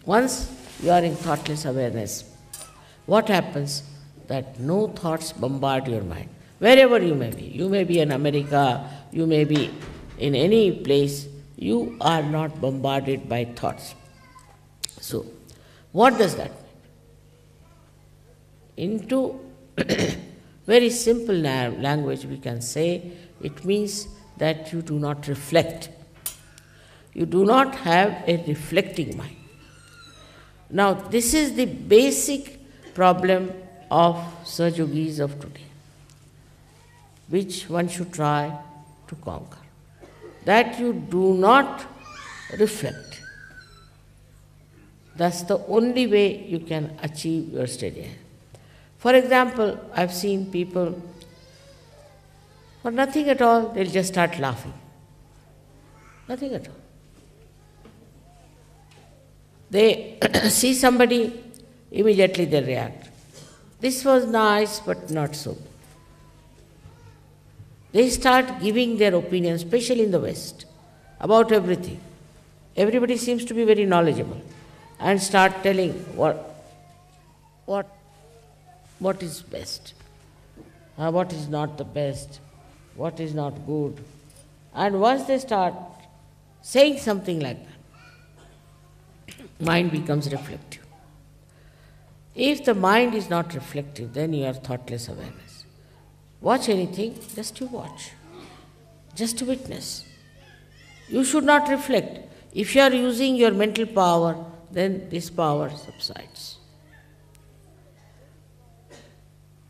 Once you are in thoughtless awareness, what happens? That no thoughts bombard your mind. Wherever you may be. You may be in America, you may be in any place, you are not bombarded by thoughts. So, what does that mean? Into very simple language we can say, it means that you do not reflect. You do not have a reflecting mind. Now, this is the basic problem of Sahaja-yogis of today, which one should try to conquer. That you do not reflect. That's the only way you can achieve your steady. For example, I've seen people, for nothing at all, they'll just start laughing. Nothing at all. They see somebody, immediately they react. This was nice, but not so. They start giving their opinion, especially in the West, about everything. Everybody seems to be very knowledgeable and start telling what is best, what is not the best, what is not good. And once they start saying something like that, mind becomes reflective. If the mind is not reflective, then you are thoughtless awareness. Watch anything, just to watch, just to witness. You should not reflect. If you are using your mental power, then this power subsides.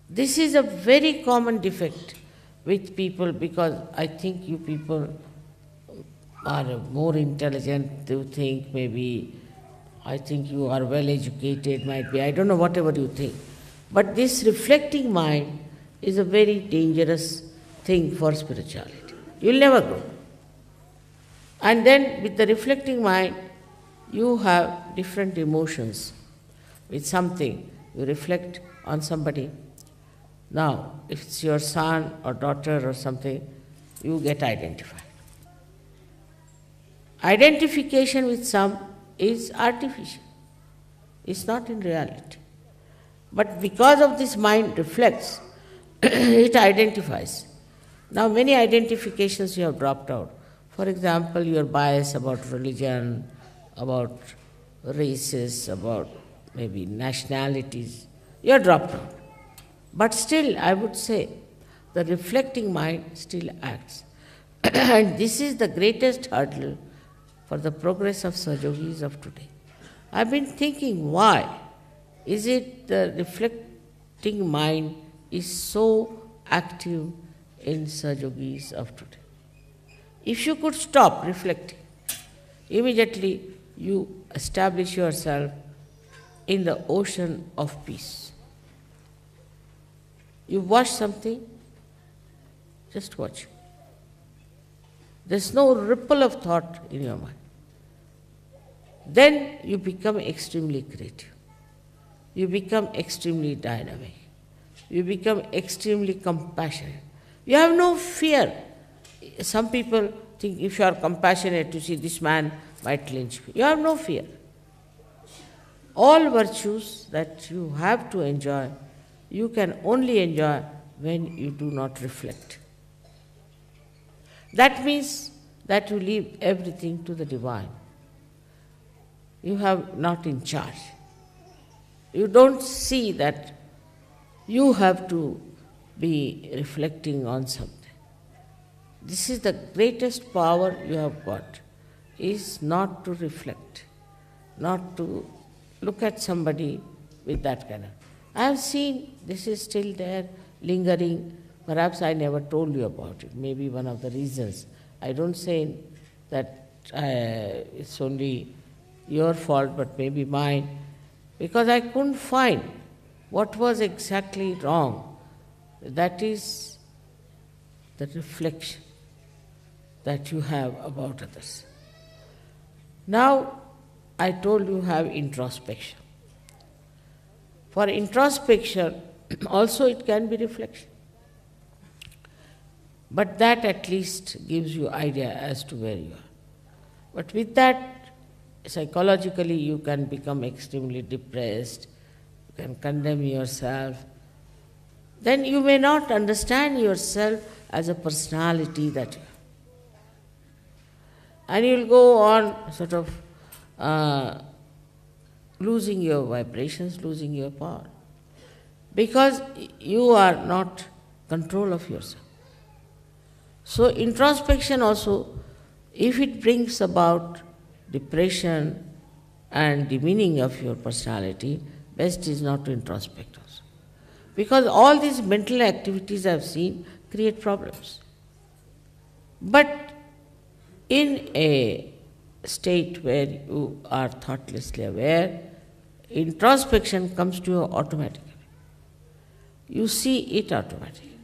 This is a very common defect with people, because I think you people are more intelligent, you think maybe, I think you are well educated, might be, I don't know, whatever you think. But this reflecting mind is a very dangerous thing for spirituality. You will never grow. And then with the reflecting mind, you have different emotions. With something, you reflect on somebody. Now, if it's your son or daughter or something, you get identified. Identification with some is artificial. It's not in reality. But because of this mind reflects, it identifies. Now, many identifications you have dropped out. For example, your bias about religion, about races, about maybe nationalities, you have dropped out. But still, I would say, the reflecting mind still acts. And this is the greatest hurdle for the progress of Sahaja-yogis of today. I've been thinking, why is it the reflecting mind is so active in Sahaja-yogis of today? If you could stop reflecting, immediately you establish yourself in the ocean of peace. You watch something, just watch. There's no ripple of thought in your mind. Then you become extremely creative. You become extremely dynamic. You become extremely compassionate. You have no fear. Some people think if you are compassionate, to see this man might lynch me. You have no fear. All virtues that you have to enjoy, you can only enjoy when you do not reflect. That means that you leave everything to the divine. You have not in charge. You don't see that you have to be reflecting on something. This is the greatest power you have got, is not to reflect, not to look at somebody with that kind of. I have seen this is still there, lingering. Perhaps I never told you about it. Maybe one of the reasons. I don't say that it's only your fault, but maybe mine, because I couldn't find what was exactly wrong. That is the reflection that you have about others. Now, I told you have introspection. For introspection, also it can be reflection. But that at least gives you idea as to where you are. But with that, psychologically you can become extremely depressed, you can condemn yourself, then you may not understand yourself as a personality that you have. And you'll go on sort of losing your vibrations, losing your power, because you are not control of yourself. So introspection also, if it brings about depression and demeaning of your personality, best is not to introspect also. Because all these mental activities I've seen create problems. But in a state where you are thoughtlessly aware, introspection comes to you automatically. You see it automatically.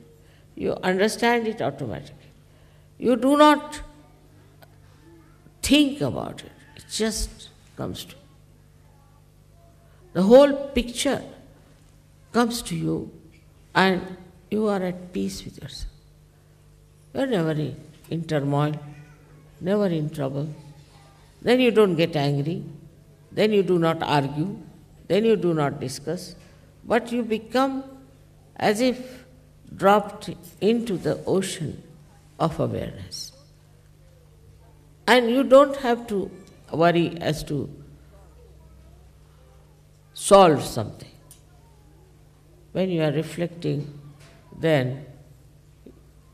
You understand it automatically. You do not think about it. It just comes to you. The whole picture comes to you and you are at peace with yourself. You are never in turmoil, never in trouble. Then you don't get angry, then you do not argue, then you do not discuss, but you become as if dropped into the ocean of awareness. And you don't have to worry as to solve something. When you are reflecting, then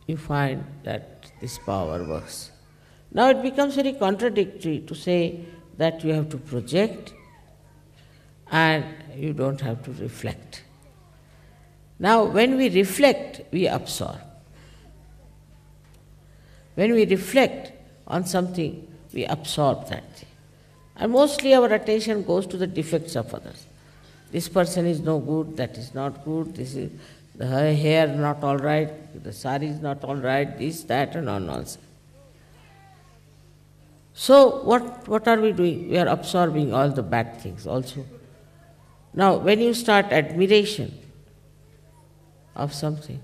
you find that this power works. Now it becomes very contradictory to say that you have to project and you don't have to reflect. Now when we reflect, we absorb. When we reflect on something, we absorb that thing. And mostly our attention goes to the defects of others. This person is no good, that is not good, this is the hair not all right, the sari is not all right, this, that, and all nonsense. So what are we doing? We are absorbing all the bad things also. Now when you start admiration of something,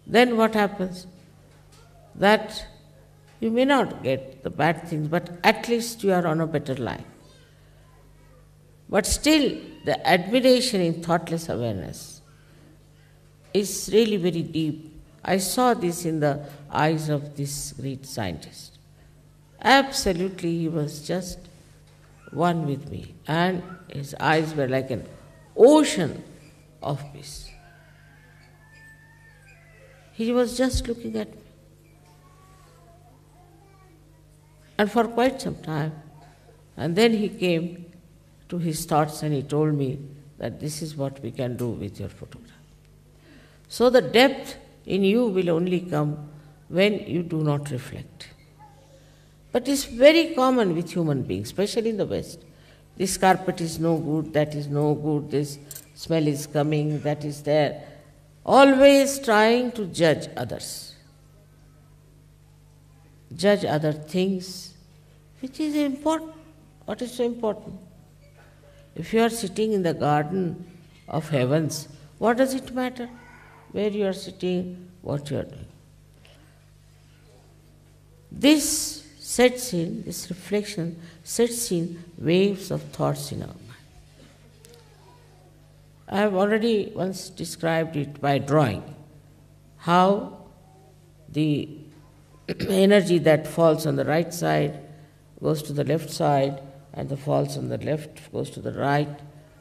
then what happens? That you may not get the bad things, but at least you are on a better line. But still, the admiration in thoughtless awareness is really very deep. I saw this in the eyes of this great scientist. Absolutely, he was just one with me, and his eyes were like an ocean of peace. He was just looking at me. And for quite some time. And then he came to his thoughts and he told me that this is what we can do with your photograph. So the depth in you will only come when you do not reflect. But it's very common with human beings, especially in the West. This carpet is no good, that is no good, this smell is coming, that is there. Always trying to judge others. Judge other things, which is important. What is so important? If you are sitting in the garden of heavens, what does it matter? Where you are sitting, what you are doing. This sets in, this reflection sets in waves of thoughts in our mind. I have already once described it by drawing, how the energy that falls on the right side goes to the left side, and the falls on the left goes to the right,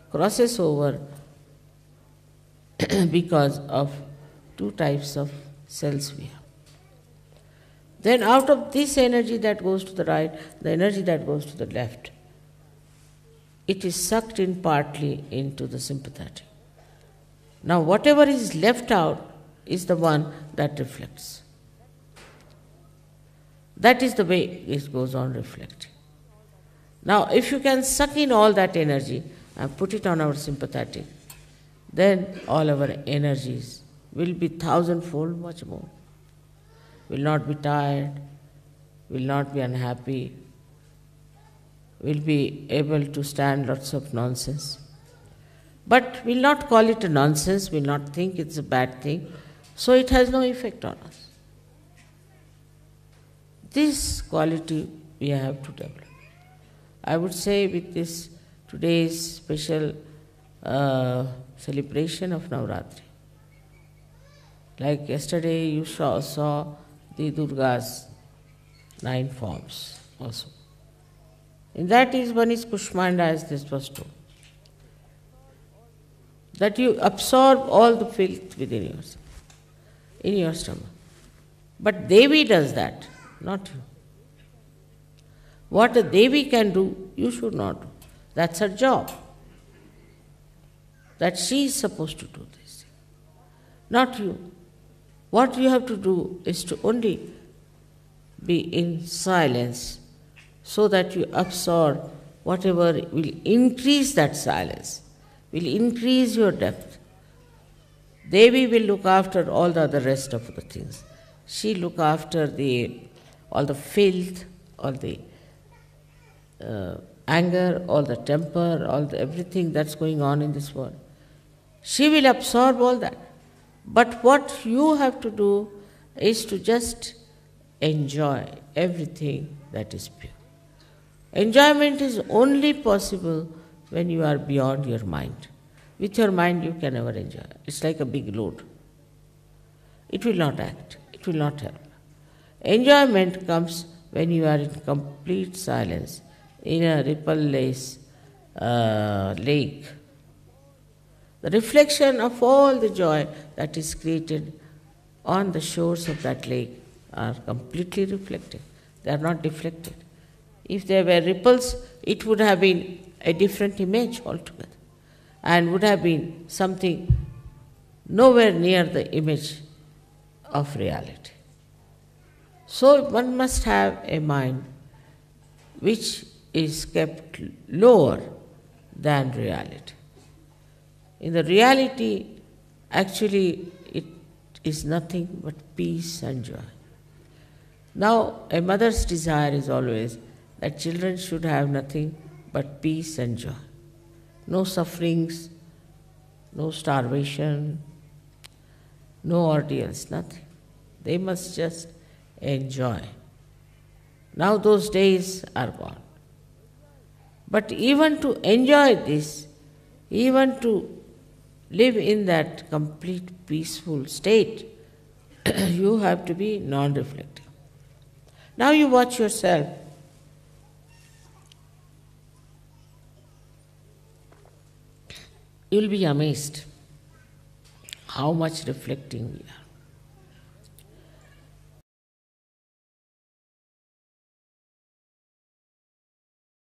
crosses over because of two types of cells we have. Then out of this energy that goes to the right, the energy that goes to the left, it is sucked in partly into the sympathetic. Now whatever is left out is the one that reflects. That is the way it goes on reflecting. Now if you can suck in all that energy and put it on our sympathetic, then all our energies will be thousandfold much more. Will not be tired, will not be unhappy, will be able to stand lots of nonsense. But will not call it a nonsense, will not think it's a bad thing, so it has no effect on us. This quality we have to develop. I would say with this today's special celebration of Navratri. Like yesterday you saw the Durga's 9 forms also. In that is one is Kushmanda, as this was told. That you absorb all the filth within yourself, in your stomach. But Devi does that, not you. What a Devi can do, you should not do. That's her job. That she is supposed to do this, not you. What you have to do is to only be in silence so that you absorb whatever will increase that silence, will increase your depth. Devi will look after all the other rest of the things. She look after all the filth, all the anger, all the temper, everything that's going on in this world. She will absorb all that. But what you have to do is to just enjoy everything that is pure. Enjoyment is only possible when you are beyond your mind. With your mind you can never enjoy. It's like a big load. It will not act. It will not help. Enjoyment comes when you are in complete silence, in a ripple-less lake. The reflection of all the joy that is created on the shores of that lake are completely reflected. They are not deflected. If there were ripples, it would have been a different image altogether and would have been something nowhere near the image of reality. So one must have a mind which is kept lower than reality. In the reality, actually, it is nothing but peace and joy. Now, a mother's desire is always that children should have nothing but peace and joy. No sufferings, no starvation, no ordeals, nothing. They must just enjoy. Now those days are gone. But even to enjoy this, even to live in that complete peaceful state, you have to be non-reflective. Now you watch yourself. You will be amazed how much reflecting we have.